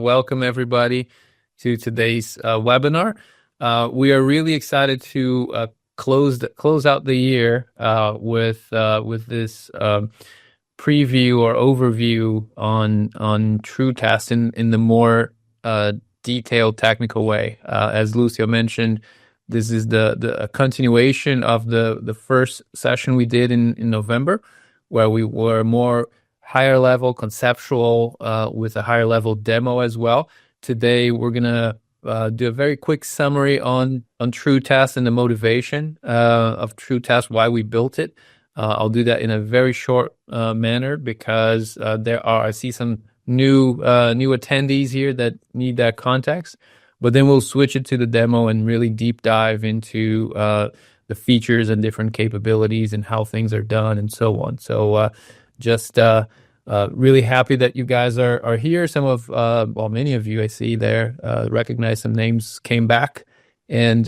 welcome everybody to today's webinar. We are really excited to close out the year with this preview or overview on TrueTest in the more detailed technical way. As Lucio mentioned, this is the continuation of the first session we did in November, where we were more higher level conceptual with a higher level demo as well. Today we're gonna do a very quick summary on TrueTest and the motivation of TrueTest, why we built it. I'll do that in a very short manner because I see some new attendees here that need that context. But then we'll switch it to the demo and really deep dive into the features and different capabilities and how things are done and so on. So just really happy that you guys are here. Many of you I see there recognize some names came back, and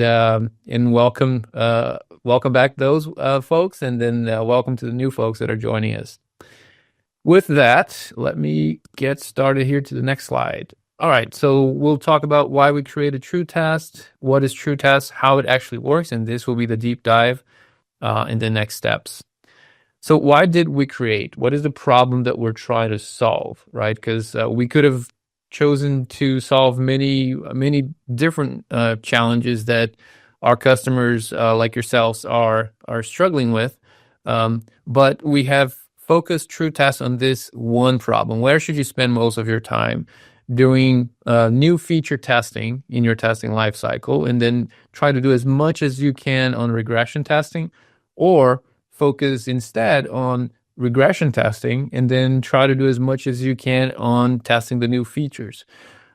welcome back those folks, and then welcome to the new folks that are joining us. With that, let me get started here to the next slide. All right, so we'll talk about why we created TrueTest, what is TrueTest, how it actually works, and this will be the deep dive in the next steps. So why did we create? What is the problem that we're trying to solve, right? Because we could have chosen to solve many different challenges that our customers like yourselves are struggling with, but we have focused TrueTest on this one problem. Where should you spend most of your time? Doing new feature testing in your testing lifecycle, and then try to do as much as you can on regression testing, or focus instead on regression testing and then try to do as much as you can on testing the new features.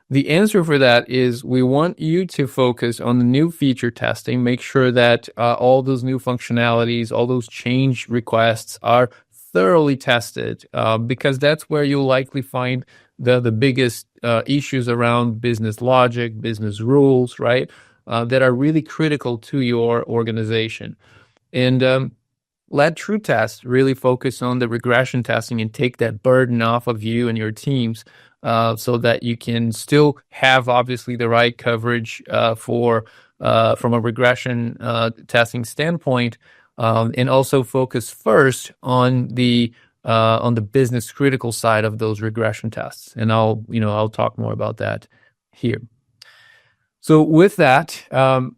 The answer for that is we want you to focus on the new feature testing, make sure that all those new functionalities, all those change requests are thoroughly tested, because that's where you'll likely find the biggest issues around business logic, business rules, right, that are really critical to your organization. And let TrueTest really focus on the regression testing and take that burden off of you and your teams, so that you can still have obviously the right coverage from a regression testing standpoint, and also focus first on the business critical side of those regression tests. And I'll talk more about that here. So with that,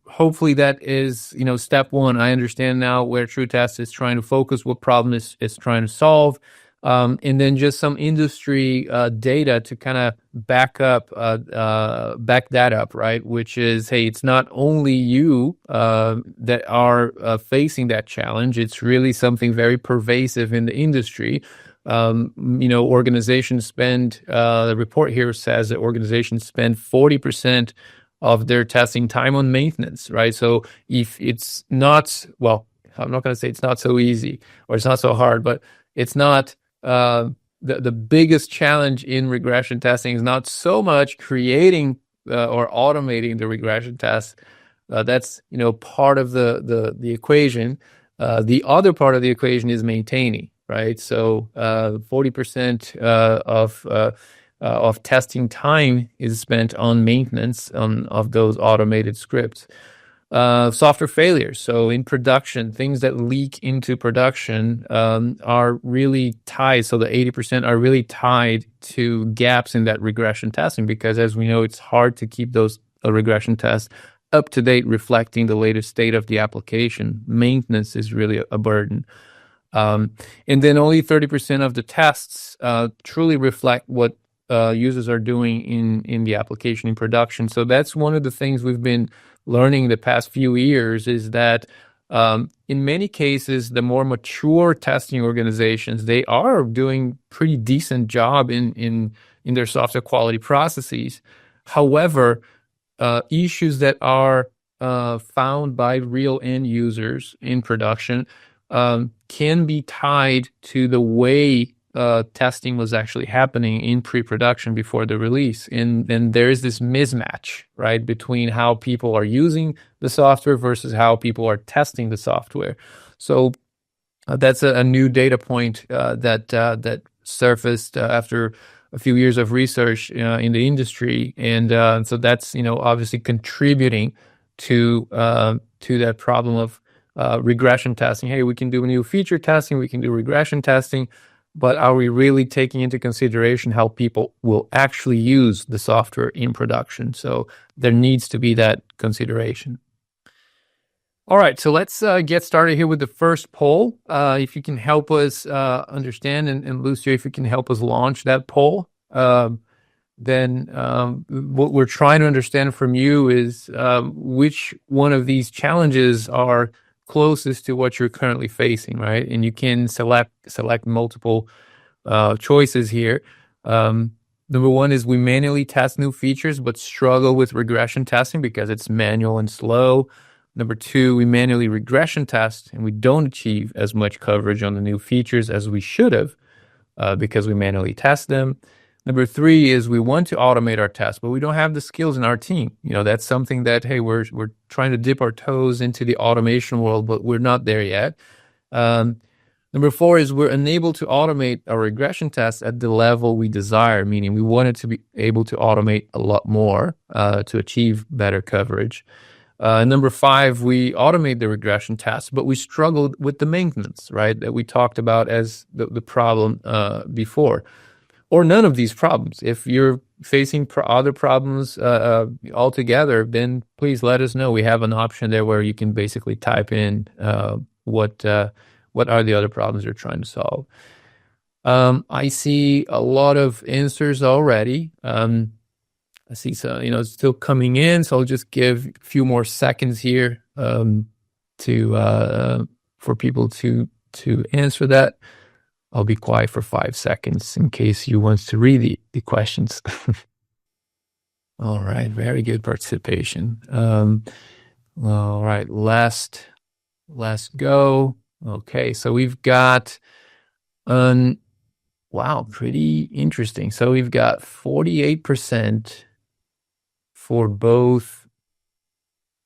hopefully that is, step one. I understand now where TrueTest is trying to focus, what problem is trying to solve, and then just some industry data to kind of back that up, right? Which is, hey, it's not only you that are facing that challenge. It's really something very pervasive in the industry. Organizations spend, the report here says that organizations spend 40% of their testing time on maintenance, right? So if it's not, well, I'm not going to say it's not so easy or it's not so hard, but it's not, the biggest challenge in regression testing is not so much creating or automating the regression tests. That's, part of the equation. The other part of the equation is maintaining, right? So 40% of testing time is spent on maintenance of those automated scripts. Software failures. So in production, things that leak into production are really tied. So the 80% are really tied to gaps in that regression testing, because as we know, it's hard to keep those regression tests up to date, reflecting the latest state of the application. Maintenance is really a burden. And then only 30% of the tests truly reflect what users are doing in the application in production. So that's one of the things we've been learning the past few years, is that in many cases, the more mature testing organizations, they are doing pretty decent job in their software quality processes. However, issues that are found by real end users in production can be tied to the way testing was actually happening in pre-production before the release. And then there is this mismatch, right, between how people are using the software versus how people are testing the software. So that's a new data point that surfaced after a few years of research in the industry, and so that's obviously contributing to that problem of regression testing. Hey, we can do new feature testing, we can do regression testing, but are we really taking into consideration how people will actually use the software in production? So there needs to be that consideration. All right, so let's get started here with the first poll. If you can help us understand, and Lucio, if you can help us launch that poll, then what we're trying to understand from you is which one of these challenges are closest to what you're currently facing, right? And you can select multiple choices here. Number one is we manually test new features but struggle with regression testing because it's manual and slow. Number two, we manually regression test and we don't achieve as much coverage on the new features as we should have because we manually test them. Number three is we want to automate our tests, but we don't have the skills in our team. That's something that, hey, we're trying to dip our toes into the automation world, but we're not there yet. Number four is we're unable to automate our regression tests at the level we desire, meaning we wanted to be able to automate a lot more to achieve better coverage. Number five, we automate the regression tests, but we struggled with the maintenance, right, that we talked about as the problem before. Or none of these problems. If you're facing other problems altogether, then please let us know. We have an option there where you can basically type in what are the other problems you're trying to solve. I see a lot of answers already. I see it's still coming in, so I'll just give a few more seconds here for people to answer that. I'll be quiet for 5 seconds in case you want to read the questions. All right, very good participation. All right, last go. Okay, so we've got wow, pretty interesting. So we've got 48% for both.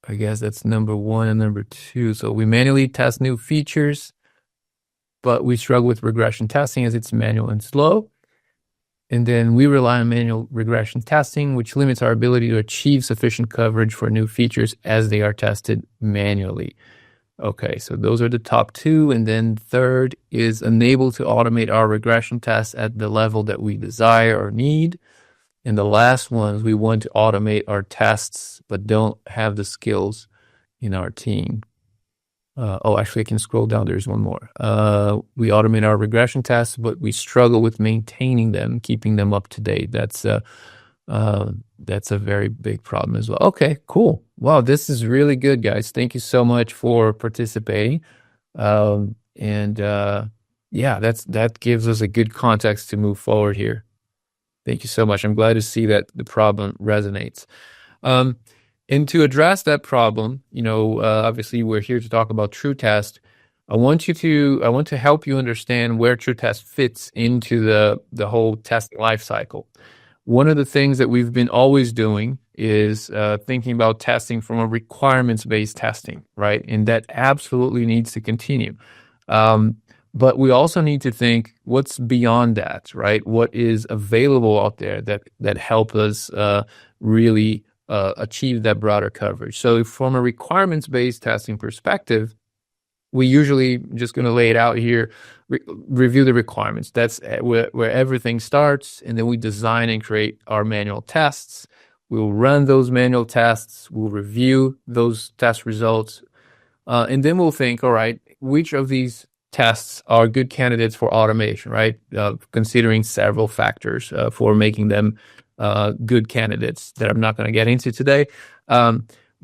I guess that's number one and number two. So we manually test new features, but we struggle with regression testing as it's manual and slow. And then we rely on manual regression testing, which limits our ability to achieve sufficient coverage for new features as they are tested manually. Okay, so those are the top two. And then third is unable to automate our regression tests at the level that we desire or need. And the last one is we want to automate our tests, but don't have the skills in our team. Actually, I can scroll down. There's one more. We automate our regression tests, but we struggle with maintaining them, keeping them up to date. That's a very big problem as well. Okay, cool. Wow, this is really good, guys. Thank you so much for participating. Yeah, that gives us a good context to move forward here. Thank you so much. I'm glad to see that the problem resonates. And to address that problem, obviously we're here to talk about TrueTest. I want to help you understand where TrueTest fits into the whole testing lifecycle. One of the things that we've been always doing is thinking about testing from a requirements-based testing, right? And that absolutely needs to continue. But we also need to think what's beyond that, right? What is available out there that help us really achieve that broader coverage. So from a requirements-based testing perspective, we usually just going to lay it out here, review the requirements. That's where everything starts, and then we design and create our manual tests. We'll run those manual tests, we'll review those test results, and then we'll think, all right, which of these tests are good candidates for automation, right? Considering several factors for making them good candidates that I'm not going to get into today.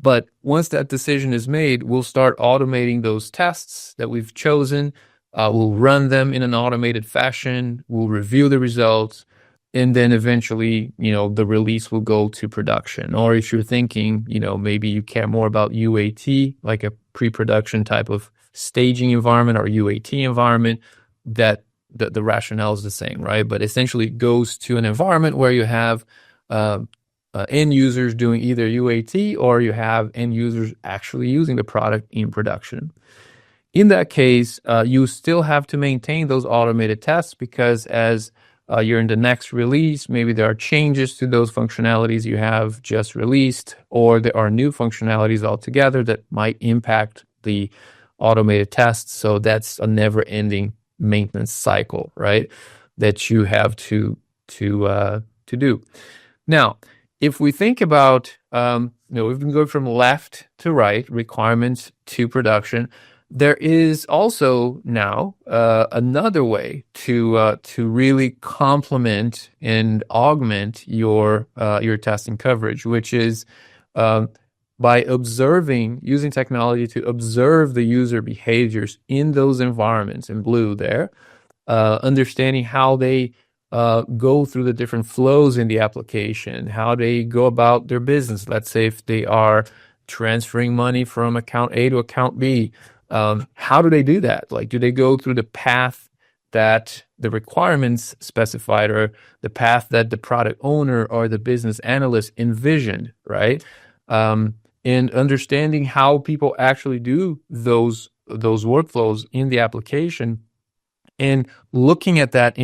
But once that decision is made, we'll start automating those tests that we've chosen. We'll run them in an automated fashion. We'll review the results. And then eventually, the release will go to production. Or if you're thinking, maybe you care more about UAT, like a pre-production type of staging environment or UAT environment, that the rationale is the same, right? But essentially it goes to an environment where you have end users doing either UAT or you have end users actually using the product in production. In that case, you still have to maintain those automated tests because as you're in the next release. Maybe there are changes to those functionalities you have just released, or there are new functionalities altogether that might impact the automated tests. So that's a never-ending maintenance cycle, right? That you have to do. Now, if we think about, we've been going from left to right, requirements to production. There is also now another way to really complement and augment your testing coverage, which is by using technology to observe the user behaviors in those environments in blue there, understanding how they go through the different flows in the application, how they go about their business. Let's say if they are transferring money from account A to account B, how do they do that? Like, do they go through the path that the requirements specified, or the path that the product owner or the business analyst envisioned, right? And understanding how people actually do those workflows in the application, and looking at that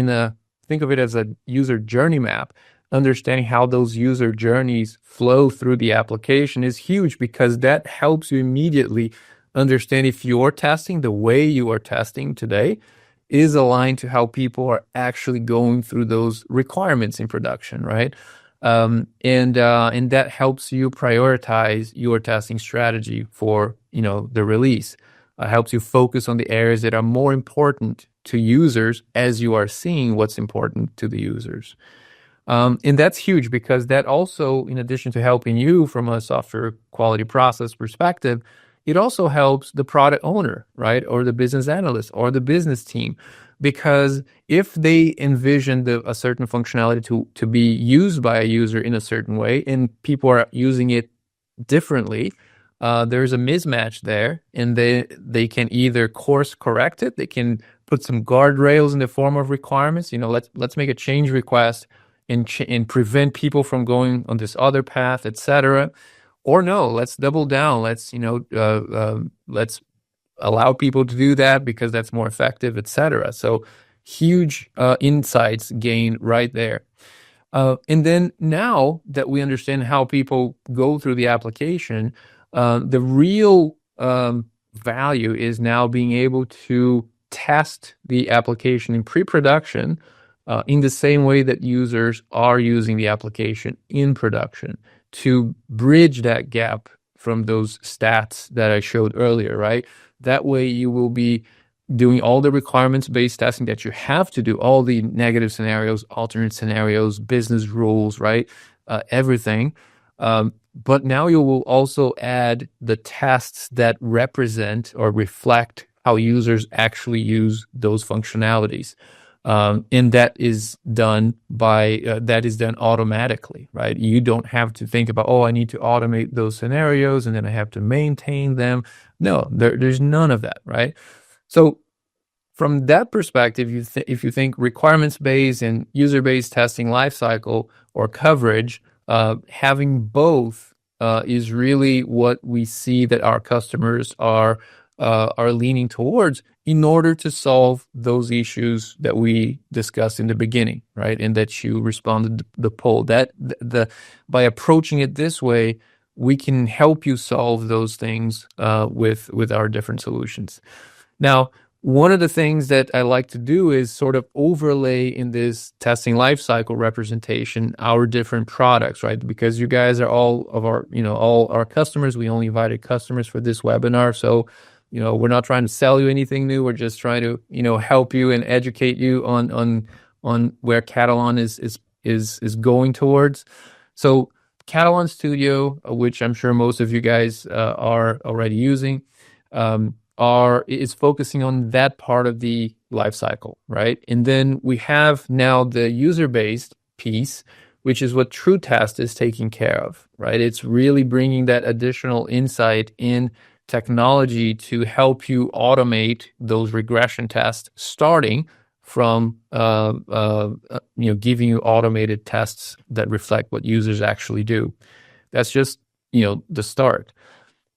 think of it as a user journey map. Understanding how those user journeys flow through the application is huge, because that helps you immediately understand if your testing, the way you are testing today, is aligned to how people are actually going through those requirements in production, right? And that helps you prioritize your testing strategy for the release. Helps you focus on the areas that are more important to users as you are seeing what's important to the users. And that's huge, because that also, in addition to helping you from a software quality process perspective, it also helps the product owner, right? Or the business analyst or the business team. Because if they envision a certain functionality to be used by a user in a certain way, and people are using it differently, there's a mismatch there, and they can either course correct it. They can put some guardrails in the form of requirements. Let's make a change request and prevent people from going on this other path, etc. Or no, let's double down. Let's allow people to do that because that's more effective, etc. So huge insights gained right there. And then now that we understand how people go through the application, the real value is now being able to test the application in pre-production in the same way that users are using the application in production, to bridge that gap from those stats that I showed earlier, right? That way you will be doing all the requirements-based testing that you have to do, all the negative scenarios, alternate scenarios, business rules, right? Everything. But now you will also add the tests that represent or reflect how users actually use those functionalities. And that is done automatically, right? You don't have to think about, I need to automate those scenarios and then I have to maintain them. No, there's none of that, right? So from that perspective, if you think requirements-based and user-based testing lifecycle or coverage, having both is really what we see that our customers are leaning towards in order to solve those issues that we discussed in the beginning, right? And that you responded to the poll. By approaching it this way, we can help you solve those things with our different solutions. Now, one of the things that I like to do is sort of overlay in this testing lifecycle representation our different products, right? Because you guys are all our customers. We only invited customers for this webinar, so we're not trying to sell you anything new. We're just trying to help you and educate you on where Katalon is going towards. So Katalon Studio, which I'm sure most of you guys are already using, is focusing on that part of the life cycle, right? And then we have now the user-based piece, which is what TrueTest is taking care of, right? It's really bringing that additional insight in technology to help you automate those regression tests, starting from giving you automated tests that reflect what users actually do. That's just the start.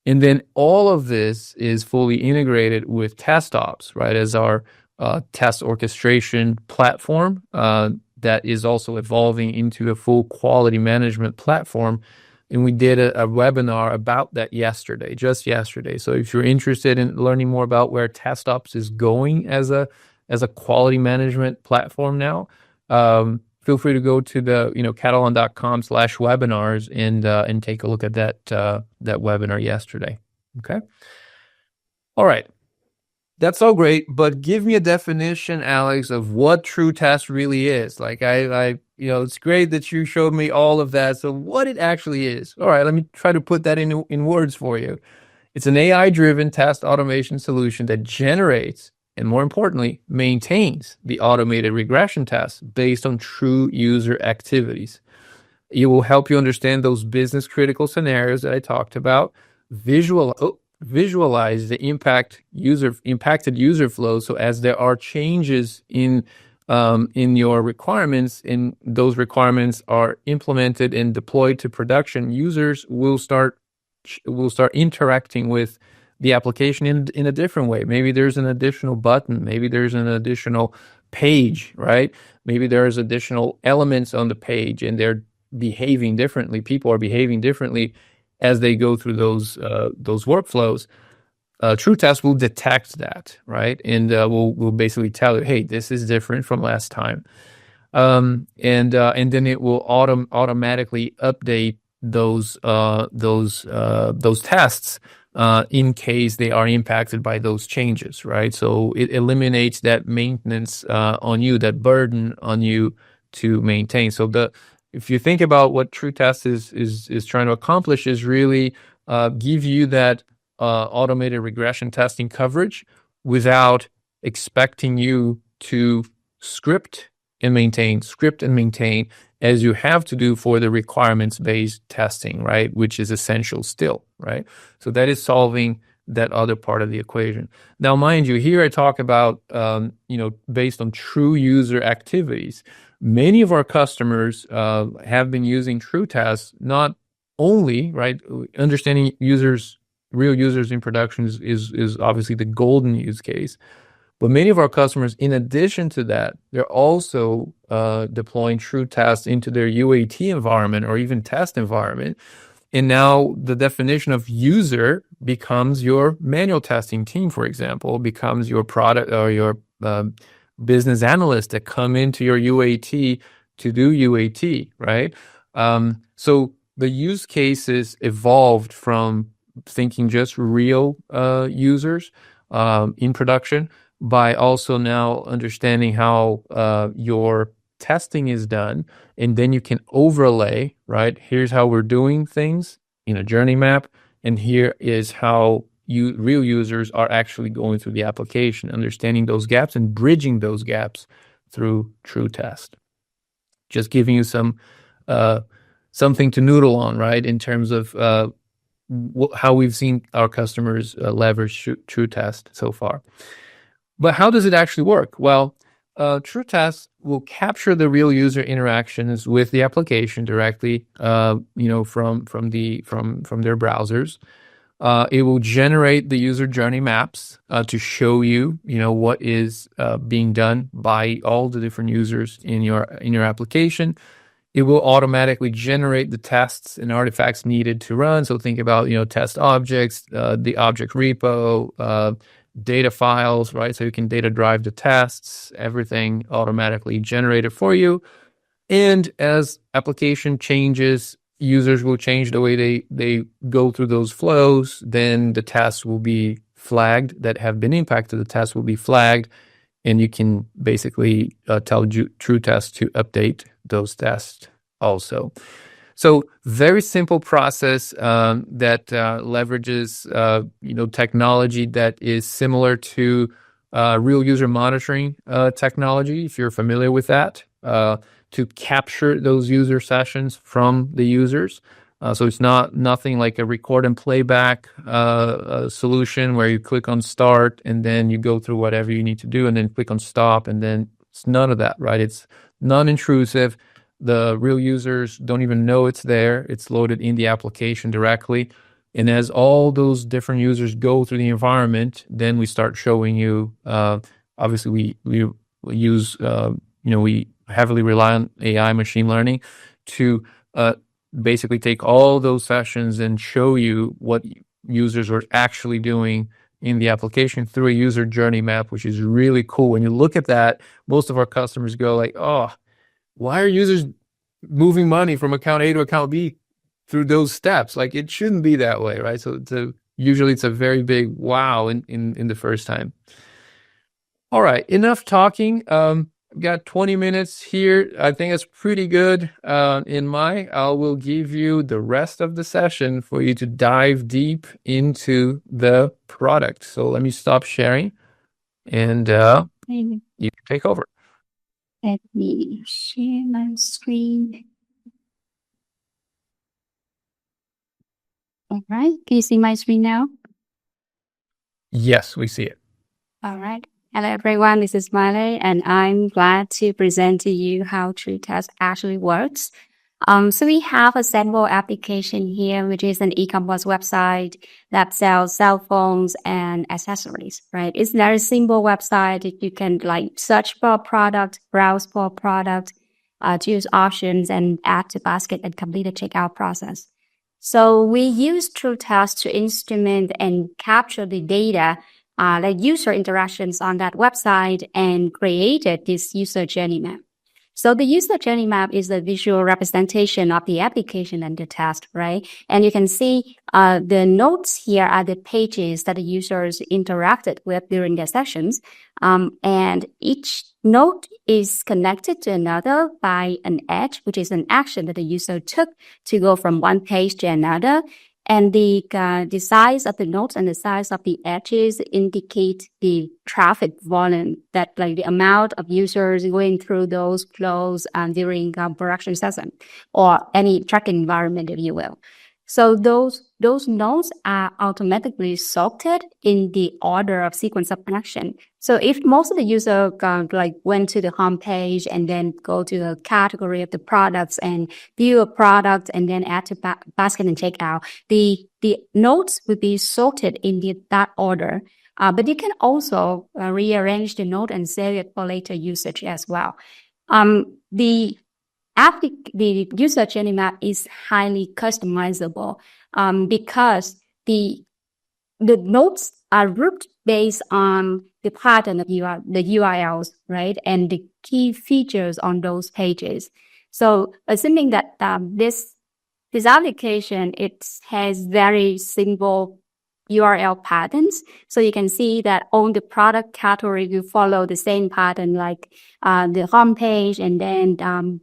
And then all of this is fully integrated with test ops, right? As our test orchestration platform that is also evolving into a full quality management platform. And we did a webinar about that just yesterday. So if you're interested in learning more about where TestOps is going as a quality management platform now, feel free to go to the katalon.com/webinars and take a look at that webinar yesterday. Okay. All right. That's all great, but give me a definition, Alex, of what TrueTest really is. Like it's great that you showed me all of that. So what it actually is. All right, let me try to put that in words for you. It's an AI-driven test automation solution that generates and, more importantly, maintains the automated regression tests based on true user activities. It will help you understand those business critical scenarios that I talked about, visualize the impacted user flow. So as there are changes in your requirements, and those requirements are implemented and deployed to production, users will start interacting with the application in a different way. Maybe there's an additional button, maybe there's an additional page, right? Maybe there's additional elements on the page and they're behaving differently. People are behaving differently as they go through those workflows. TrueTest will detect that, right? And will basically tell you, hey, this is different from last time. And then it will automatically update those tests in case they are impacted by those changes, right? So it eliminates that maintenance on you, that burden on you to maintain. So if you think about what TrueTest is trying to accomplish, is really give you that automated regression testing coverage without expecting you to script and maintain as you have to do for the requirements-based testing, right? Which is essential still, right? So that is solving that other part of the equation. Now, mind you, here I talk about, based on true user activities. Many of our customers have been using TrueTest, not only, right? Understanding real users in production is obviously the golden use case. But many of our customers, in addition to that, they're also deploying TrueTest into their UAT environment or even test environment. And now the definition of user becomes your manual testing team, for example, becomes your product or your business analysts that come into your UAT to do UAT, right? So the use cases evolved from thinking just real users in production by also now understanding how your testing is done, and then you can overlay, right? Here's how we're doing things in a journey map, and here is how real users are actually going through the application, understanding those gaps and bridging those gaps through TrueTest. Just giving you something to noodle on, right? In terms of how we've seen our customers leverage TrueTest so far. But how does it actually work? Well, TrueTest will capture the real user interactions with the application directly, from their browsers. It will generate the user journey maps to show you, what is being done by all the different users in your application. It will automatically generate the tests and artifacts needed to run. So think about, test objects, the object repo, data files, right? So you can data drive the tests, everything automatically generated for you. And as application changes, users will change the way they go through those flows. Then the tests will be flagged that have been impacted. The tests will be flagged, and you can basically tell TrueTest to update those tests also. So very simple process that leverages technology that is similar to real user monitoring technology, if you're familiar with that, to capture those user sessions from the users. So it's nothing like a record and playback solution where you click on start and then you go through whatever you need to do and then click on stop, and then it's none of that, right? It's non-intrusive. The real users don't even know it's there. It's loaded in the application directly. And as all those different users go through the environment, then we start showing you, obviously we use, we heavily rely on AI, machine learning, to basically take all those sessions and show you what users are actually doing in the application through a user journey map, which is really cool. When you look at that, most of our customers go like, oh, why are users moving money from account A to account B through those steps? Like, it shouldn't be that way, right? So usually it's a very big wow in the first time. All right, enough talking. I've got 20 minutes here. I think it's pretty good. I will give you the rest of the session for you to dive deep into the product. So let me stop sharing and you can take over. Let me share my screen. All right, can you see my screen now? Yes, we see it. All right. Hello, everyone. This is Miley, and I'm glad to present to you how TrueTest actually works. So we have a sample application here, which is an e-commerce website that sells cell phones and accessories, right? It's a very simple website that you can like search for a product, browse for a product, choose options, and add to basket and complete the checkout process. So we use TrueTest to instrument and capture the data, like user interactions on that website, and created this user journey map. So the user journey map is a visual representation of the application and the test, right? And you can see the notes here are the pages that the users interacted with during their sessions. And each note is connected to another by an edge, which is an action that the user took to go from one page to another. And the size of the nodes and the size of the edges indicate the traffic volume, that like the amount of users going through those flows during production session or any tracking environment, if you will. So those nodes are automatically sorted in the order of sequence of action. So if most of the user went to the home page and then go to the category of the products and view a product and then add to basket and checkout, the nodes would be sorted in that order. But you can also rearrange the node and save it for later usage as well. The user journey map is highly customizable because the nodes are grouped based on the pattern of the URLs, right, and the key features on those pages. So assuming that this application, it has very simple URL patterns. So you can see that on the product category, you follow the same pattern, like the home page and then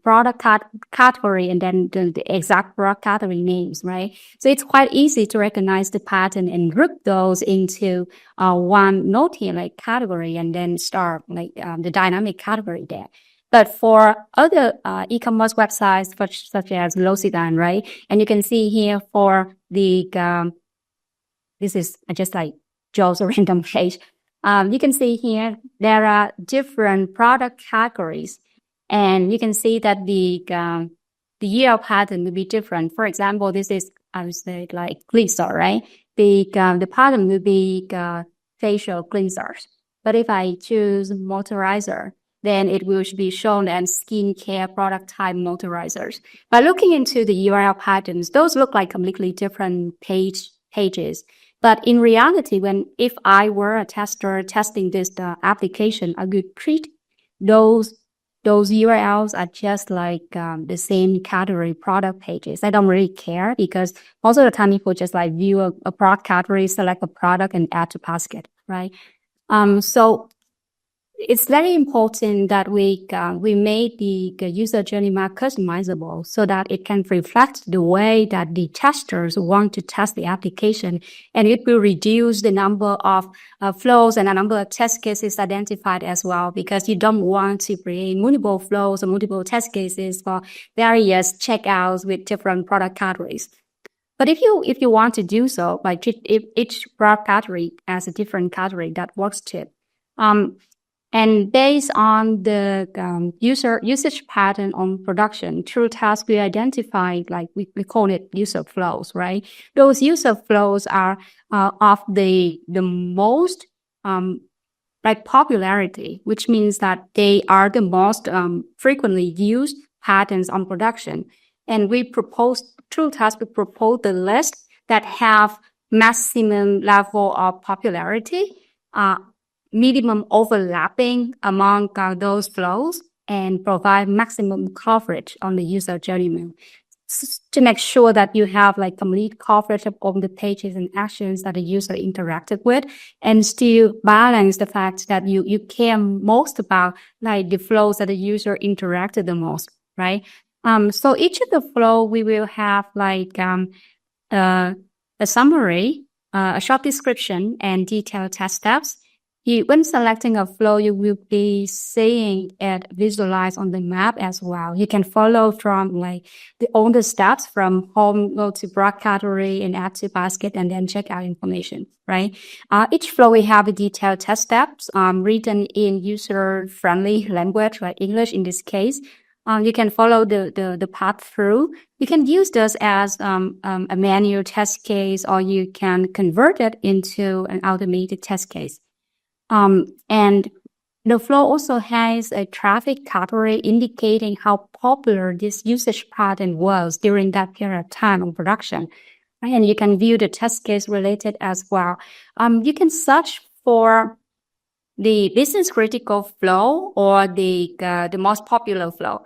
product category and then the exact product category names, right? So it's quite easy to recognize the pattern and group those into one note here, like category, and then start like the dynamic category there. But for other e-commerce websites such as Locators, right? And you can see here for the this is just like Joe's random page. You can see here there are different product categories, and you can see that the URL pattern will be different. For example, this is, I would say, like cleanser, right? The pattern will be facial cleansers. But if I choose moisturizer, then it will be shown as skincare product type moisturizers. By looking into the URL patterns, those look like completely different pages. But in reality, if I were a tester testing this application, I would treat those URLs are just like the same category product pages. I don't really care because most of the time people just like view a product category, select a product, and add to basket, right? So it's very important that we made the user journey map customizable so that it can reflect the way that the testers want to test the application, and it will reduce the number of flows and the number of test cases identified as well, because you don't want to create multiple flows or multiple test cases for various checkouts with different product categories. But if you want to do so, like treat each product category as a different category, that works too. And based on the usage pattern on production, TrueTest, we identify, like we call it user flows, right? Those user flows are of the most like popularity, which means that they are the most frequently used patterns on production. And we propose the list that have maximum level of popularity, minimum overlapping among those flows, and provide maximum coverage on the user journey to make sure that you have like complete coverage of all the pages and actions that the user interacted with, and still balance the fact that you care most about like the flows that the user interacted the most, right? So each of the flow we will have like a summary, a short description, and detailed test steps. When selecting a flow, you will be seeing it visualized on the map as well. You can follow from like all the steps from home, go to broad category and add to basket and then check out information, right? Each flow we have a detailed test steps, written in user-friendly language, like English in this case. You can follow the path through. You can use this as a manual test case, or you can convert it into an automated test case. And the flow also has a traffic category indicating how popular this usage pattern was during that period of time on production. And you can view the test case related as well. You can search for the business critical flow or the most popular flow.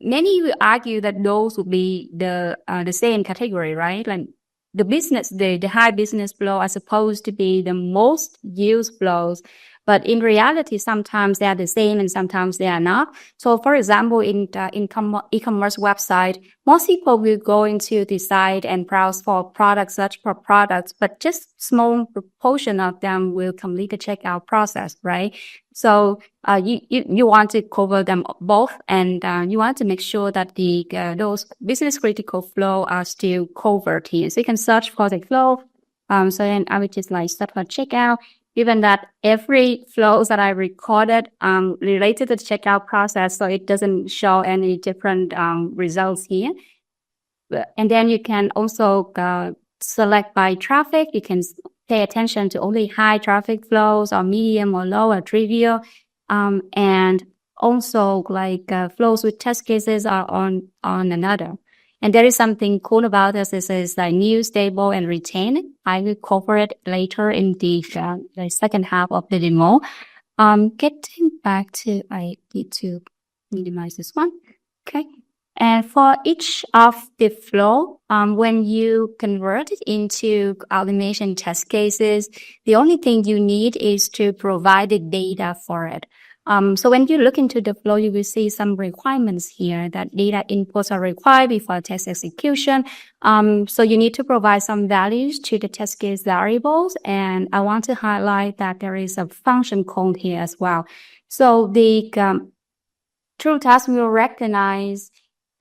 Many will argue that those would be the same category, right? Like the high business flow are supposed to be the most used flows, but in reality, sometimes they are the same and sometimes they are not. So, for example, in e-commerce website, most people will go into the site and browse for products, search for products, but just small proportion of them will complete the checkout process, right? So, you want to cover them both, and you want to make sure that those business critical flow are still covered here. So you can search for the flow. So then I would just like start for checkout. Given that every flows that I recorded related to the checkout process, so it doesn't show any different results here. And then you can also select by traffic. You can pay attention to only high traffic flows or medium or low or trivial. And also like flows with test cases are on another. And there is something cool about this. This is like new, stable, and retain. I will cover it later in the second half of the demo. Getting back to, I need to minimize this one. Okay. And for each of the flow, when you convert it into automation test cases, the only thing you need is to provide the data for it. So when you look into the flow, you will see some requirements here that data inputs are required before test execution. So you need to provide some values to the test case variables. And I want to highlight that there is a function code here as well. So the TrueTest will recognize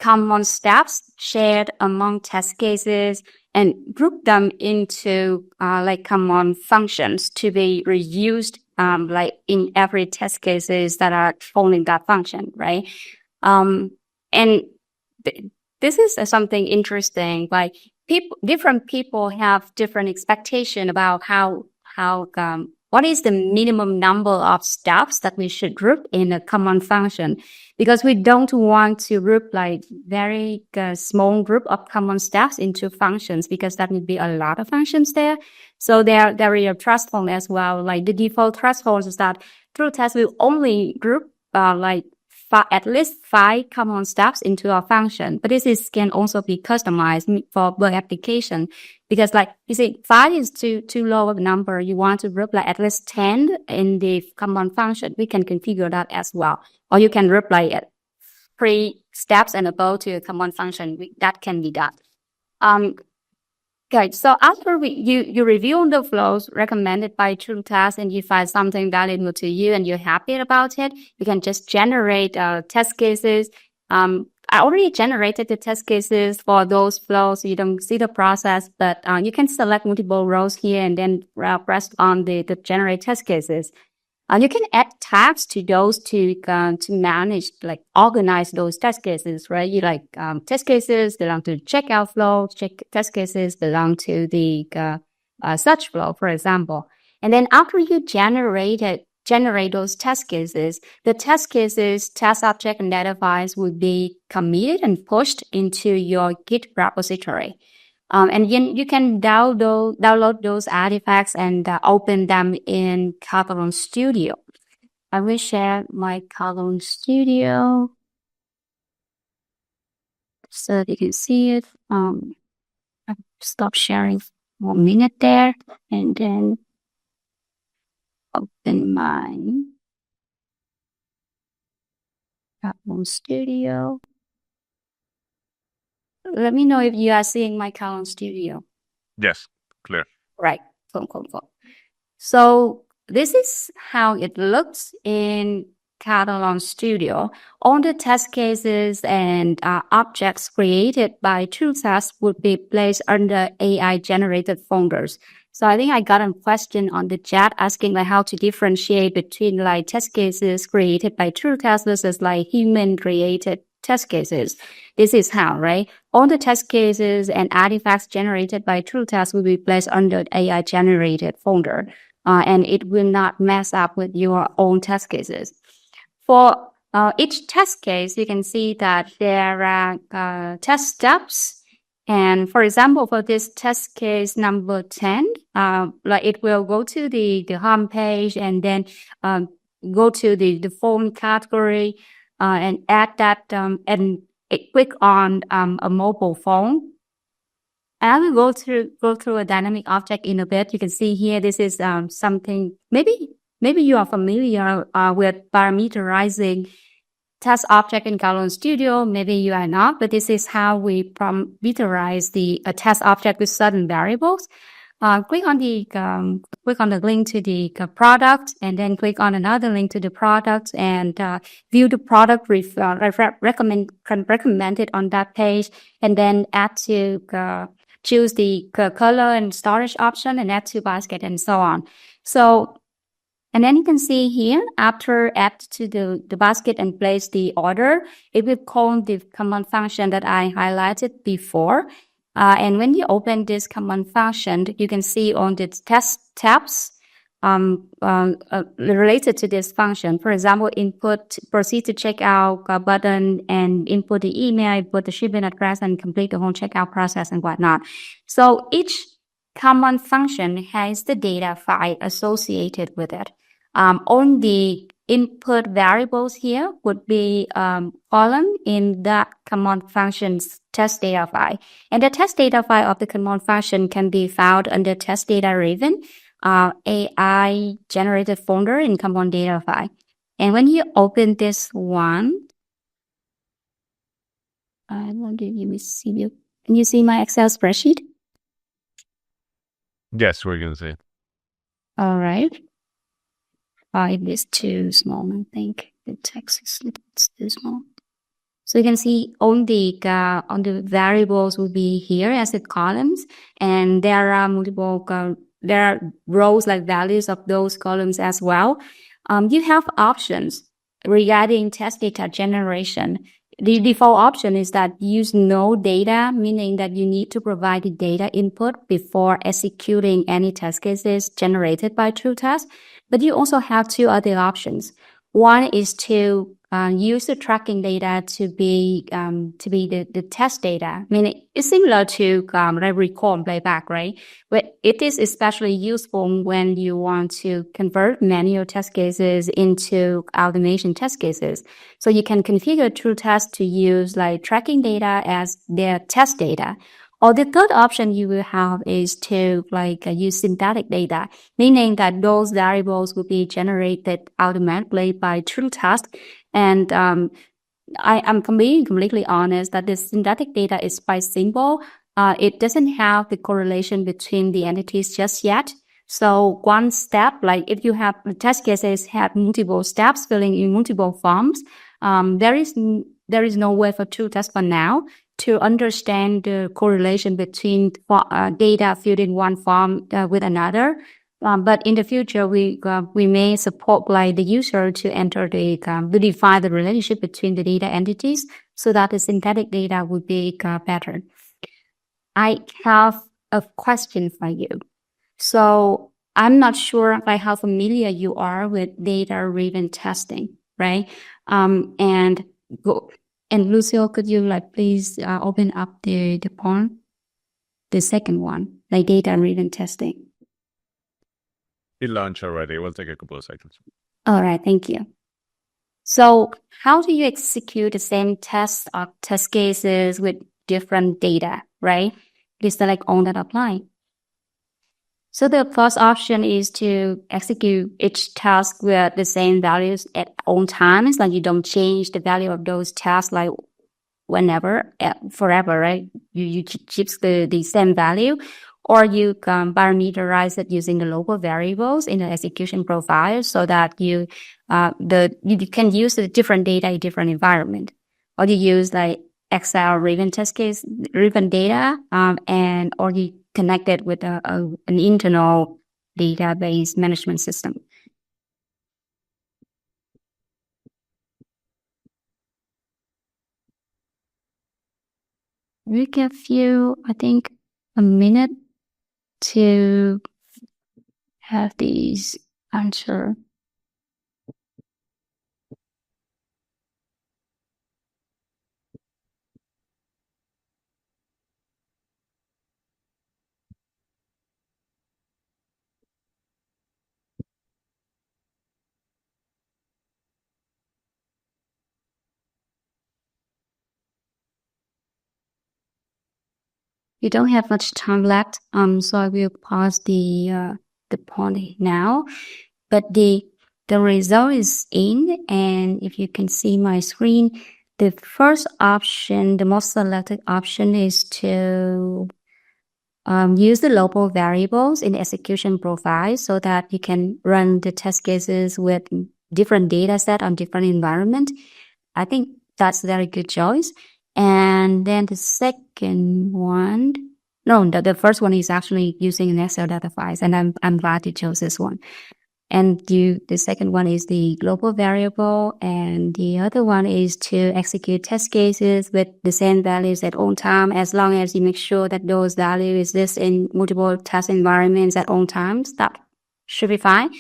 common steps shared among test cases and group them into like common functions to be reused like in every test cases that are following that function, right? And this is something interesting. Like different people have different expectation about how what is the minimum number of steps that we should group in a common function? Because we don't want to group like very small group of common steps into functions, because that would be a lot of functions there. So there is a threshold as well. Like the default threshold is that TrueTest will only group at least 5 common steps into a function. But this can also be customized for per application, because like you see, 5 is too low of a number. You want to group like at least 10 in the common function. We can configure that as well. Or you can group like 3 steps and above to a common function. That can be done. Okay, so after you review the flows recommended by TrueTest and you find something valuable to you and you're happy about it, you can just generate test cases. I already generated the test cases for those flows, so you don't see the process, but you can select multiple rows here and then press on the generate test cases. You can add tags to those to manage, like organize those test cases, right? You like test cases belong to checkout flow, test cases belong to the search flow, for example. And then after you generate those test cases, the test object and data files will be committed and pushed into your Git repository. And then you can download those artifacts and open them in Katalon Studio. I will share my Katalon Studio so that you can see it. I'll stop sharing for 1 minute there, and then open my Katalon Studio. Let me know if you are seeing my Katalon Studio. Yes, clear. Right. Cool. So this is how it looks in Katalon Studio. All the test cases and objects created by TrueTest would be placed under AI-generated folders. So I think I got a question on the chat asking like how to differentiate between like test cases created by TrueTest versus like human-created test cases. This is how, right? All the test cases and artifacts generated by TrueTest will be placed under AI-generated folder, and it will not mess up with your own test cases. For each test case, you can see that there are test steps. And for example, for this test case number 10, like it will go to the home page and then go to the phone category and add that and click on a mobile phone. And I will go through a dynamic object in a bit. You can see here, this is something, maybe you are familiar with parameterizing test object in Katalon Studio. Maybe you are not, but this is how we parameterize the test object with certain variables. Click on the link to the product, and then click on another link to the product, and view the product recommended on that page, and then add to choose the color and storage option, and add to basket, and so on. So, and then you can see here, after add to the basket and place the order, it will call the command function that I highlighted before. And when you open this command function, you can see on the test tabs related to this function. For example, input proceed to checkout button, and input the email, input the shipping address, and complete the whole checkout process and whatnot. So each command function has the data file associated with it. On the input variables here would be column in that command function's test data file. And the test data file of the command function can be found under test data raven, AI generated folder in command data file. And when you open this one, I will give you a preview. Can you see my Excel spreadsheet? Yes, we're going to see it. All right. It is too small, I think. The text is too small. So you can see on the variables will be here as the columns, and there are multiple there are rows like values of those columns as well. You have options regarding test data generation. The default option is that use no data, meaning that you need to provide the data input before executing any test cases generated by TrueTest. But you also have two other options. One is to use the tracking data to be the test data. Meaning it's similar to like recall and playback, right? But it is especially useful when you want to convert manual test cases into automation test cases. So you can configure TrueTest to use like tracking data as their test data. Or the third option you will have is to use synthetic data, meaning that those variables will be generated automatically by TrueTest. And I'm completely honest that the synthetic data is quite simple. It doesn't have the correlation between the entities just yet. So one step, like if you have the test cases have multiple steps filling in multiple forms, there is no way for TrueTest for now to understand the correlation between data filled in one form with another. But in the future, we may support like the user to enter to define the relationship between the data entities so that the synthetic data would be better. I have a question for you. So I'm not sure like how familiar you are with data-driven testing, right? And Lucio, could you like please open up the point, the second one, like data-driven testing. It launched already. It will take a couple of seconds. All right, thank you. So how do you execute the same test or test cases with different data, right? It is like on that apply. So the first option is to execute each task with the same values at all times. Like you don't change the value of those tasks like whenever, forever, right? You keep the same value, or you can parameterize it using the local variables in the execution profile so that you can use the different data in different environment, or you use like Excel driven test case driven data, or you connect it with an internal database management system. We give you, I think, a minute to have these answer. We don't have much time left, so I will pause the point now. But the result is in, and if you can see my screen, the first option, the most selected option is to use the local variables in the execution profile so that you can run the test cases with different data set on different environment. I think that's a very good choice. And then the second one, the first one is actually using an Excel data files, and I'm glad you chose this one. And the second one is the global variable, and the other one is to execute test cases with the same values at all time, as long as you make sure that those values exist in multiple test environments at all times. That should be fine.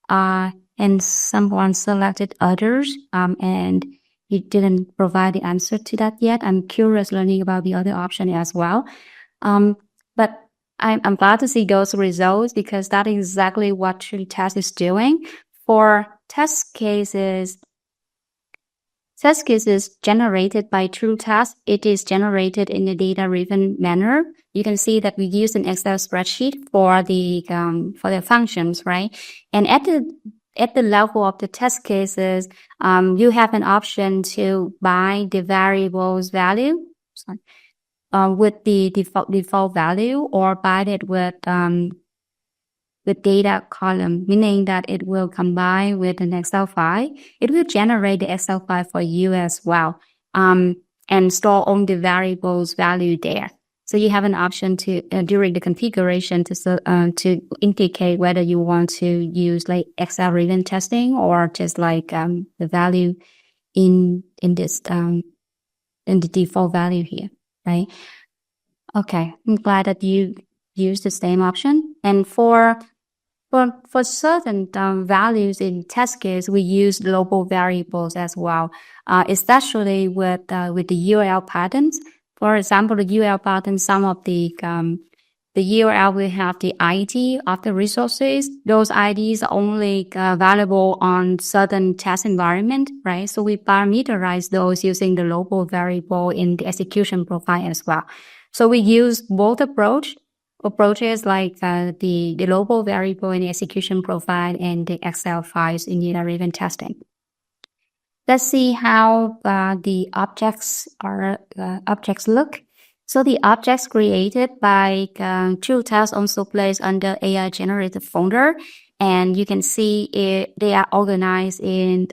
And someone selected others, and you didn't provide the answer to that yet. I'm curious learning about the other option as well. But I'm glad to see those results because that is exactly what TrueTest is doing. For test cases generated by TrueTest, it is generated in a data-driven manner. You can see that we use an Excel spreadsheet for the functions, right? And at the level of the test cases, you have an option to bind the variables value with the default value, or bind it with data column, meaning that it will combine with an Excel file. It will generate the Excel file for you as well, and store all the variables value there. So you have an option to during the configuration to indicate whether you want to use like Excel driven testing or just like the value in this in the default value here, right? Okay, I'm glad that you use the same option. And for certain values in test case, we use global variables as well, especially with the URL patterns. For example, the URL pattern, some of the URL will have the ID of the resources. Those IDs are only available on certain test environment, right? So we parameterize those using the local variable in the execution profile as well. So we use both approaches like the local variable in the execution profile and the Excel files in data-driven testing. Let's see how the objects look. So the objects created by TrueTest also placed under AI generated folder, and you can see they are organized in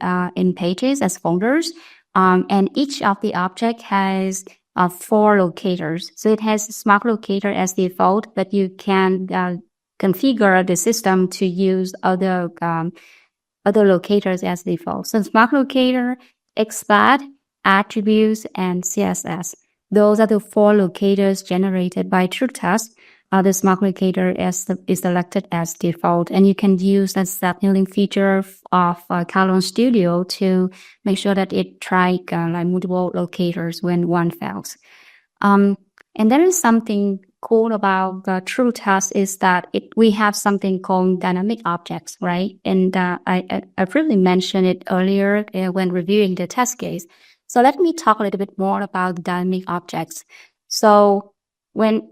pages as folders. And each of the object has 4 locators. So it has Smart Locator as default, but you can configure the system to use other locators as default. So Smart Locator, XPath, Attributes, and CSS. Those are the 4 locators generated by TrueTest. the smart locator is selected as default, and you can use the step healing feature of Katalon Studio to make sure that it tries like multiple locators when one fails. And there is something cool about the TrueTest is that we have something called dynamic objects, right? And I briefly mentioned it earlier when reviewing the test case. So let me talk a little bit more about dynamic objects. So when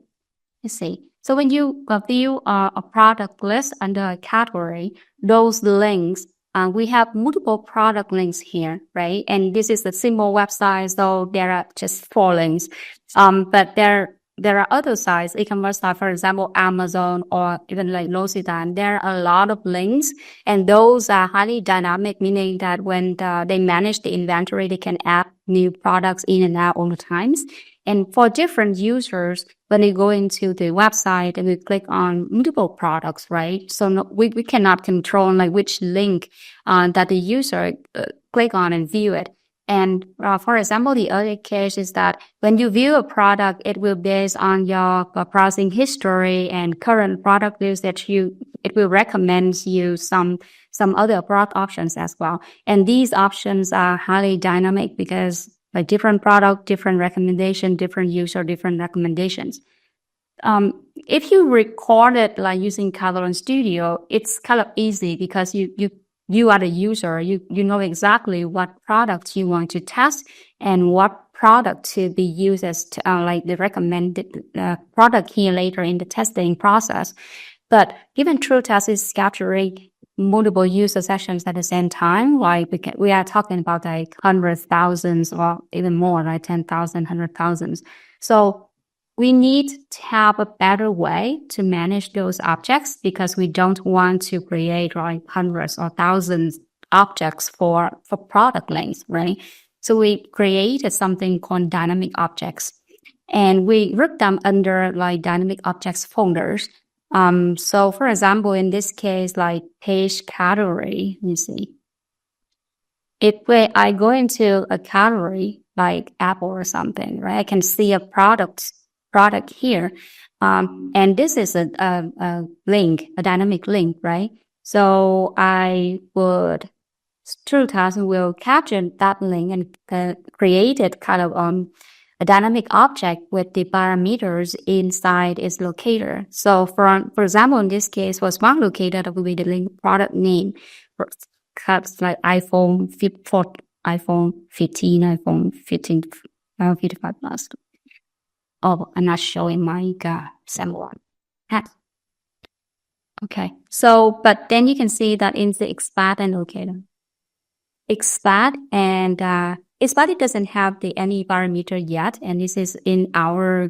you view a product list under a category, those links, we have multiple product links here, right? And this is a simple website, so there are just 4 links. But there are other sites, e-commerce sites, for example, Amazon or even like Locators. There are a lot of links, and those are highly dynamic, meaning that when they manage the inventory, they can add new products in and out all the times. And for different users, when they go into the website and we click on multiple products, right? So we cannot control like which link that the user click on and view it. And for example, the other case is that when you view a product, it will based on your browsing history and current product usage. It will recommend you some other product options as well. And these options are highly dynamic because like different product, different recommendation, different user, different recommendations. If you record it like using Katalon Studio, it's kind of easy because you are the user. You know exactly what product you want to test and what product to be used as like the recommended product here later in the testing process. But given TrueTest is capturing multiple user sessions at the same time, like we are talking about like hundreds, thousands, or even more, like 10,000, 100,000. So we need to have a better way to manage those objects because we don't want to create like hundreds or thousands objects for product links, right? So we created something called dynamic objects, and we group them under like dynamic objects folders. So for example, in this case, like page category, let me see. If I go into a category like Apple or something, right? I can see a product here. And this is a link, a dynamic link, right? So TrueTest will capture that link and create it kind of a dynamic object with the parameters inside its locator. So for example, in this case, for smart locator, that will be the link product name. Cuts like iPhone 15, iPhone 15, 55 plus. Oh, I'm not showing my sample one. Okay. So, but then you can see that in the expand and locator. Expand and expand, it doesn't have any parameter yet, and this is in our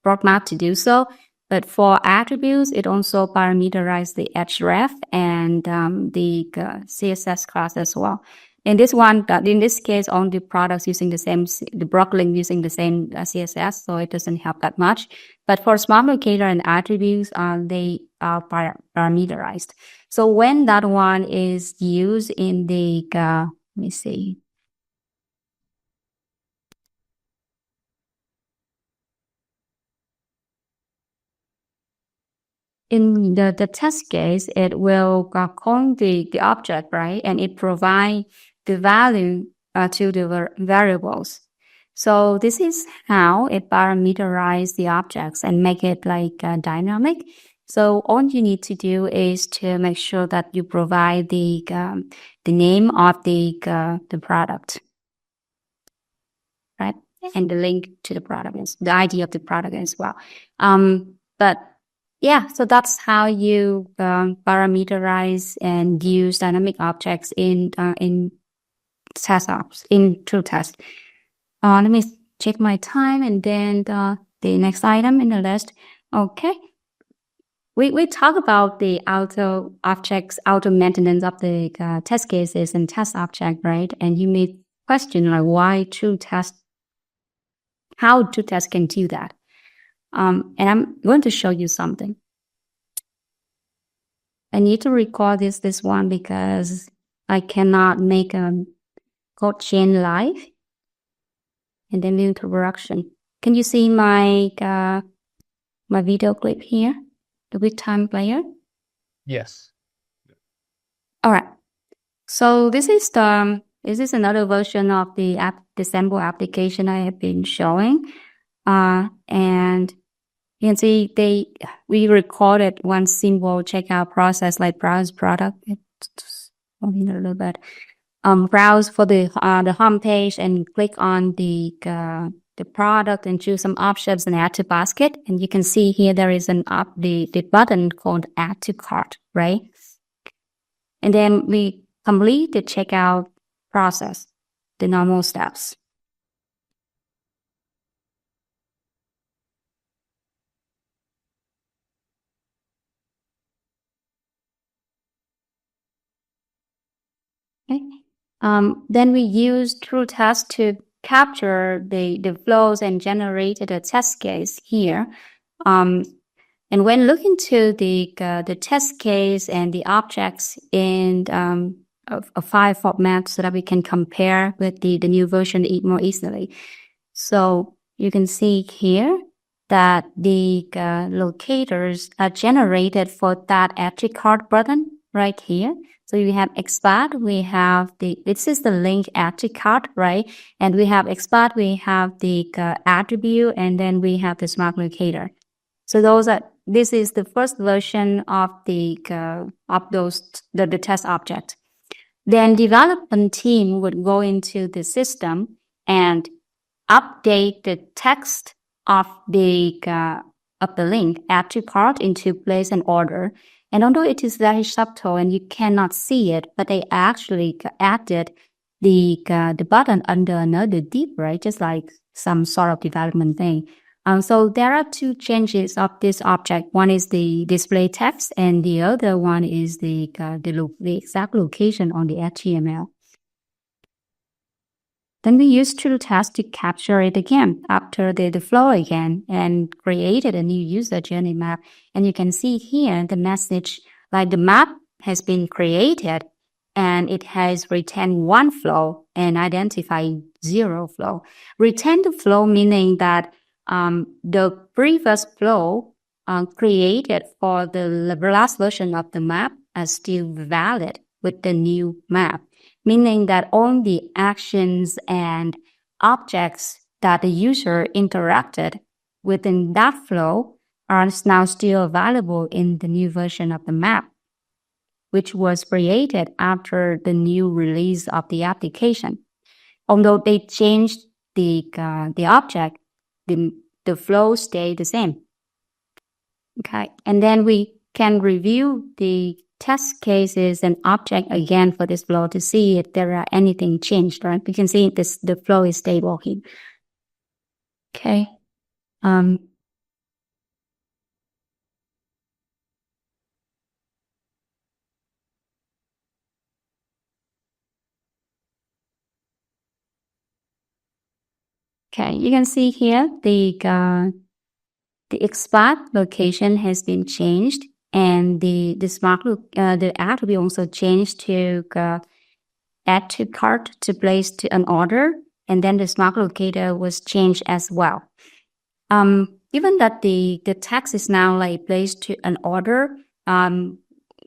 roadmap to do so. But for attributes, it also parameterizes the href and the CSS class as well. In this one, in this case, on the products using the Brooklyn using the same CSS, so it doesn't help that much. But for smart locator and attributes, they are parameterized. So when that one is used in the, let me see. In the test case, it will call the object, right? And it provides the value to the variables. So this is how it parameterizes the objects and make it like dynamic. So all you need to do is to make sure that you provide the name of the product, right? And the link to the product, the ID of the product as well. But yeah, so that's how you parameterize and use dynamic objects in test ops, in TrueTest. Let me check my time and then the next item in the list. Okay. We talk about the auto maintenance of the test cases and test object, right? And you may question like why how TrueTest can do that. And I'm going to show you something. I need to record this one because I cannot make a code chain live and then move to production. Can you see my my video clip here, the QuickTime player. Yes. All right. So this is another version of the sample application I have been showing. And you can see we recorded one simple checkout process like browse product. It's a little bit. Browse for the home page and click on the product and choose some options and add to basket. And you can see here there is the button called add to cart, right? And then we complete the checkout process, the normal steps. Okay. Then we use TrueTest to capture the flows and generated a test case here. And when looking to the test case and the objects in a file format so that we can compare with the new version more easily. So you can see here that the locators are generated for that add to cart button right here. So we have expert, we have this is the link add to cart, right? And we have expert, we have the attribute, and then we have the smart locator. So this is the first version of the test object. Then development team would go into the system and update the text of the link add to cart into place and order. And although it is very subtle and you cannot see it, but they actually added the button under another div, right? Just like some sort of development thing. So there are two changes of this object. One is the display text, and the other one is the exact location on the HTML. Then we use TrueTest to capture it again after the flow again and created a new user journey map. And you can see here the message, like the map has been created and it has retained one flow and identified 0 flow. Retain the flow meaning that the previous flow created for the last version of the map are still valid with the new map, meaning that all the actions and objects that the user interacted within that flow are now still available in the new version of the map, which was created after the new release of the application. Although they changed the object, the flow stayed the same. Okay, and then we can review the test cases and object again for this flow to see if there are anything changed, right? We can see the flow is stable here. Okay. Okay, you can see here the expert location has been changed, and the attribute also changed to add to cart to place to an order, and then the smart locator was changed as well. Given that the text is now like placed to an order,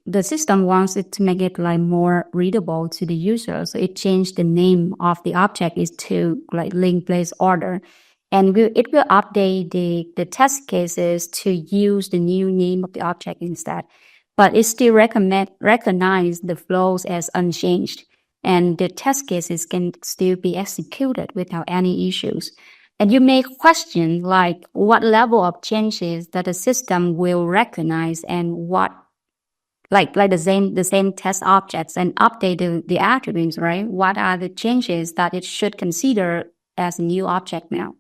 the system wants it to make it like more readable to the user, so it changed the name of the object is to like link place order. And it will update the test cases to use the new name of the object instead. But it still recognize the flows as unchanged. And the test cases can still be executed without any issues. And you may question like what level of changes that the system will recognize and what like the same test objects and update the attributes, right? What are the changes that it should consider as a new object now?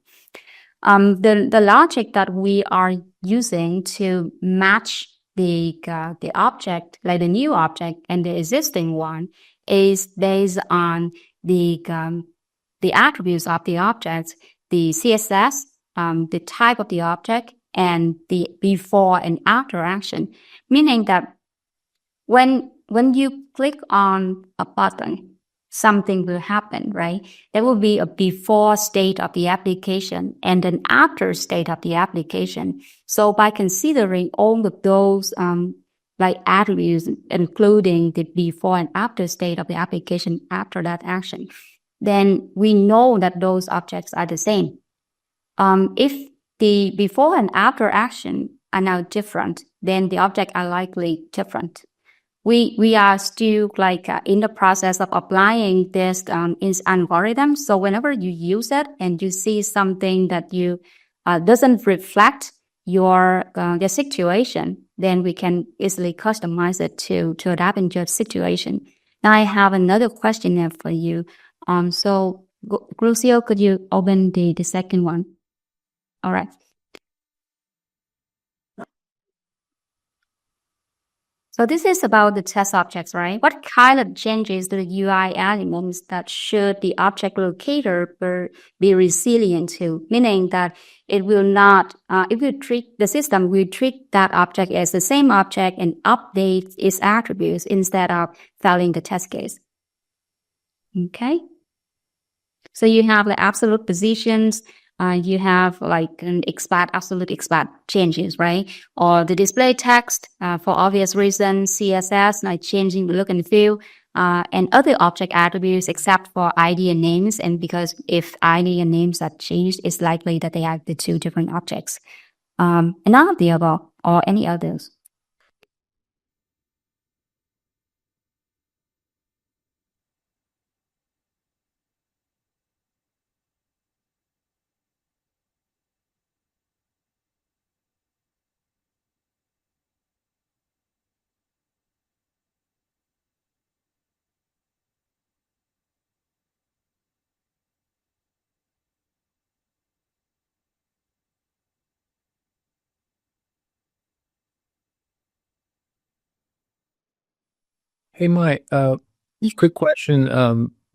The logic that we are using to match the object, like the new object and the existing one, is based on the attributes of the objects, the CSS, the type of the object, and the before and after action. Meaning that when you click on a button, something will happen, right? There will be a before state of the application and an after state of the application. So by considering all of those like attributes, including the before and after state of the application after that action, then we know that those objects are the same. If the before and after action are now different, then the objects are likely different. We are still like in the process of applying this algorithm. So whenever you use it and you see something that you doesn't reflect your the situation, then we can easily customize it to adapt into your situation. Now I have another question here for you. So Lucio, could you open the second one? All right. So this is about the test objects, right? What kind of changes to the UI elements that should the object locator be resilient to? Meaning that it will not, it will treat, the system will treat that object as the same object and update its attributes instead of failing the test case. Okay. So you have the absolute positions, you have like an absolute expect changes, right? Or the display text, for obvious reasons, CSS, like changing the look and feel, and other object attributes except for ID and names. And because if ID and names are changed, it's likely that they are the two different objects. And none of the above or any others. Hey, Mai, quick question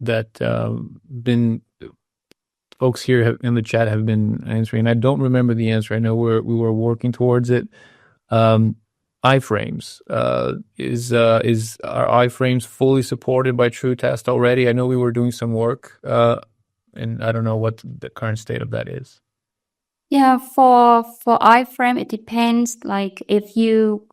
that been folks here in the chat have been answering. I don't remember the answer. I know we were working towards it. iFrames, is are iFrames fully supported by TrueTest already? I know we were doing some work, and I don't know what the current state of that is. Yeah, for iFrame, it depends. Like if you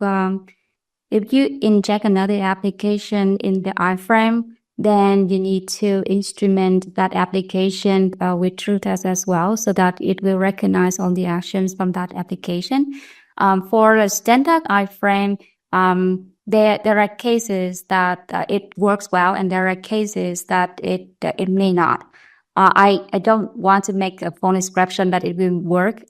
inject another application in the iFrame, then you need to instrument that application with TrueTest as well, so that it will recognize all the actions from that application. For a standard iFrame, there are cases that it works well, and there are cases that it may not. I don't want to make a full description that it will work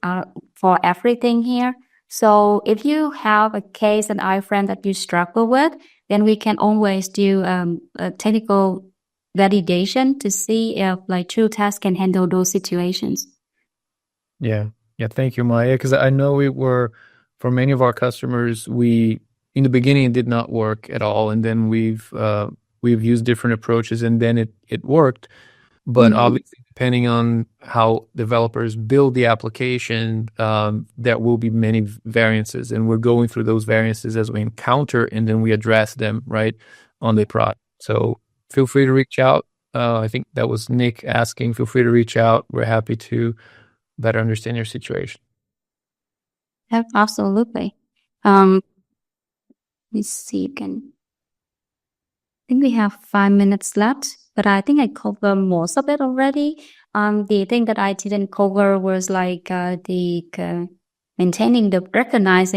for everything here. So if you have a case in iFrame that you struggle with, then we can always do a technical validation to see if like TrueTest can handle those situations. Yeah. Thank you, Maya. Because I know we were, for many of our customers, in the beginning it did not work at all, and then we've used different approaches, and then it worked. But obviously, depending on how developers build the application, there will be many variances, and we're going through those variances as we encounter, and then we address them right on the product. So feel free to reach out. I think that was Nick asking. Feel free to reach out. We're happy to better understand your situation. Yeah, absolutely. Let's see again. I think we have 5 minutes left, but I think I covered most of it already. The thing that I didn't cover was like recognizing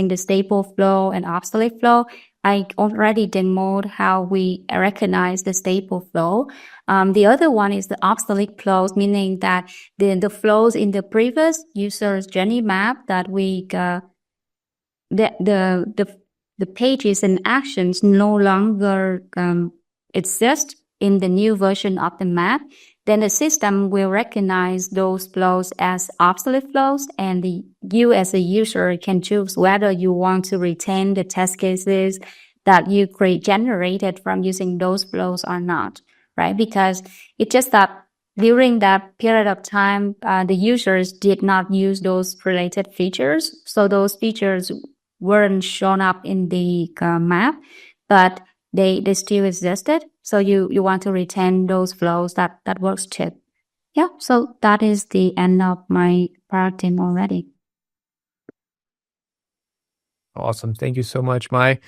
the stable flow and obsolete flow. I already demoed how we recognize the stable flow. The other one is the obsolete flows, meaning that the flows in the previous user's journey map that we the pages and actions no longer exist in the new version of the map, then the system will recognize those flows as obsolete flows, and you as a user can choose whether you want to retain the test cases that you generated from using those flows or not, right? Because it's just that during that period of time, the users did not use those related features, so those features weren't shown up in the map, but they still existed. So you want to retain those flows that works too. Yeah. So that is the end of my product demo already. Awesome. Thank you so much, Mai.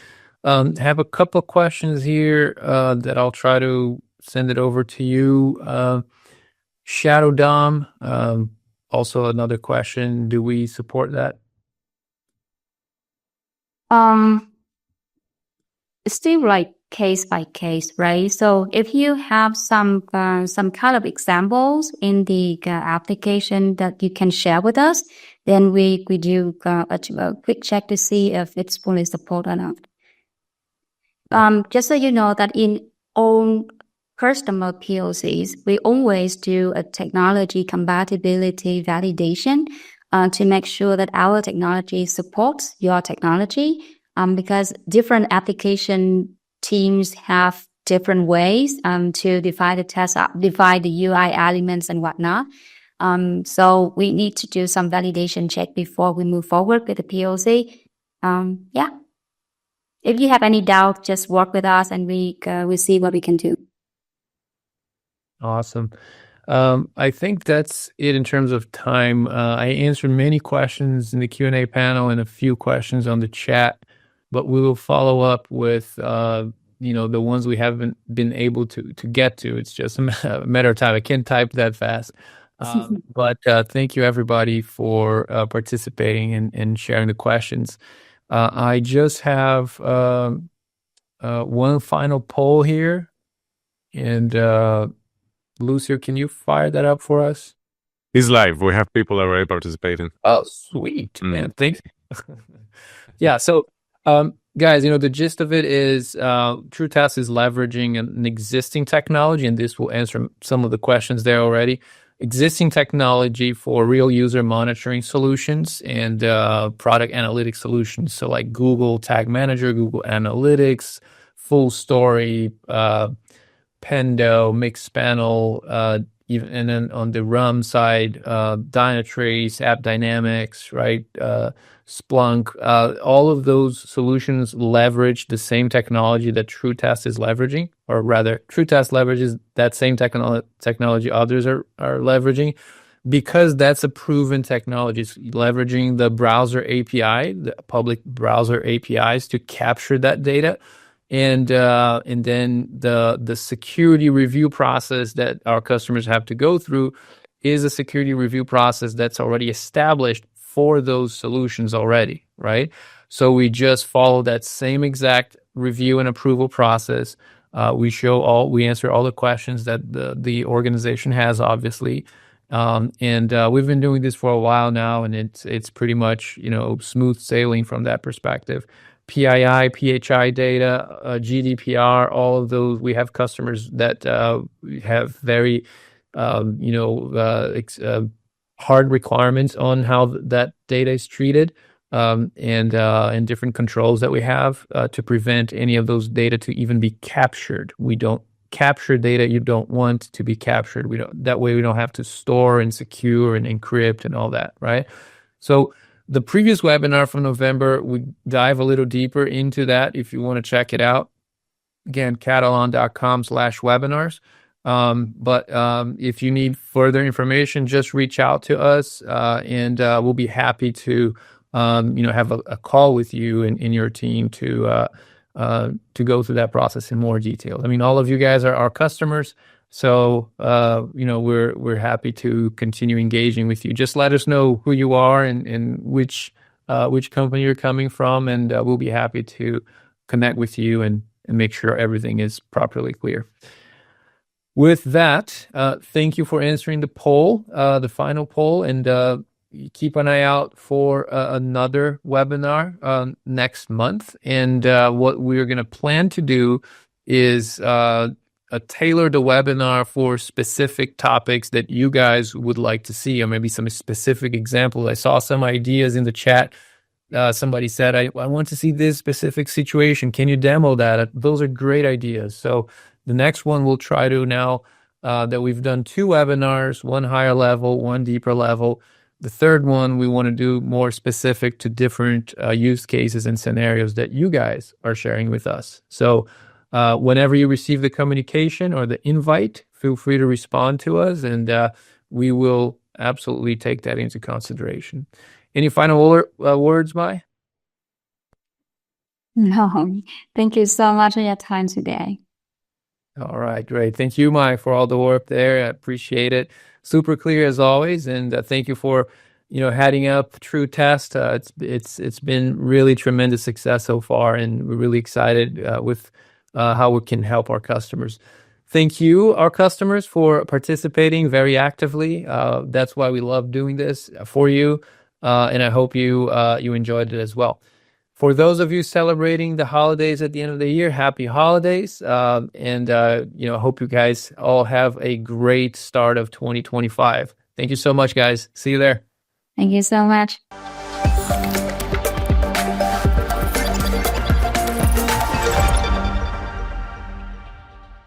Have a couple questions here that I'll try to send it over to you. Shadow DOM, also another question. Do we support that? It's still like case by case, right? So if you have some kind of examples in the application that you can share with us, then we do a quick check to see if it's fully supported or not. Just so you know that in all customer POCs, we always do a technology compatibility validation to make sure that our technology supports your technology. Because different application teams have different ways to define the test, define the UI elements and whatnot. So we need to do some validation check before we move forward with the POC. Yeah. If you have any doubt, just work with us and we see what we can do. Awesome. I think that's it in terms of time. I answered many questions in the Q&A panel and a few questions on the chat, but we will follow up with the ones we haven't been able to get to. It's just a matter of time. I can't type that fast. But thank you everybody for participating and sharing the questions. I just have one final poll here, and Lucio, can you fire that up for us? It's live. We have people already participating. Oh, sweet, man. Thanks. Yeah. So, guys, the gist of it is TrueTest is leveraging an existing technology, and this will answer some of the questions there already. Existing technology for real user monitoring solutions and product analytics solutions. So like Google Tag Manager, Google Analytics, Full Story, Pendo, Mixpanel, even, and then on the RUM side, Dynatrace, App Dynamics, right? Splunk, all of those solutions leverage the same technology that TrueTest is leveraging, or rather, TrueTest leverages that same technology others are leveraging, because that's a proven technology. It's leveraging the browser API, the public browser APIs to capture that data. And then the security review process that our customers have to go through is a security review process that's already established for those solutions already, right? So we just follow that same exact review and approval process. We answer all the questions that the organization has, obviously. And we've been doing this for a while now, and it's pretty much, smooth sailing from that perspective. PII, PHI data, GDPR, all of those. We have customers that have very, hard requirements on how that data is treated, and different controls that we have to prevent any of those data to even be captured. We don't capture data you don't want to be captured. That way we don't have to store and secure and encrypt and all that, right? So the previous webinar from November, we dive a little deeper into that if you want to check it out. Again, katalon.com/webinars. But if you need further information, just reach out to us, and we'll be happy to have a call with you and your team to go through that process in more detail. I mean, all of you guys are our customers, so we're happy to continue engaging with you. Just let us know who you are and which company you're coming from, and we'll be happy to connect with you and make sure everything is properly clear. With that, thank you for answering the poll, the final poll, and keep an eye out for another webinar next month. And what we're going to plan to do is tailor the webinar for specific topics that you guys would like to see, or maybe some specific examples. I saw some ideas in the chat. Somebody said, I want to see this specific situation. Can you demo that? Those are great ideas. So the next one we'll try to, now that we've done 2 webinars, one higher level, one deeper level. The third one we want to do more specific to different use cases and scenarios that you guys are sharing with us. So Whenever you receive the communication or the invite, feel free to respond to us, and we will absolutely take that into consideration. Any final words, Mai? No, thank you so much for your time today. All right, great. Thank you, Mai, for all the work there. I appreciate it. Super clear as always, and thank you for heading up TrueTest. It's been really tremendous success so far, and we're really excited with how we can help our customers. Thank you, our customers, for participating very actively. That's why we love doing this for you, and I hope you enjoyed it as well. For those of you celebrating the holidays at the end of the year, happy holidays, and hope you guys all have a great start of 2025. Thank you so much, guys. See you there. Thank you so much.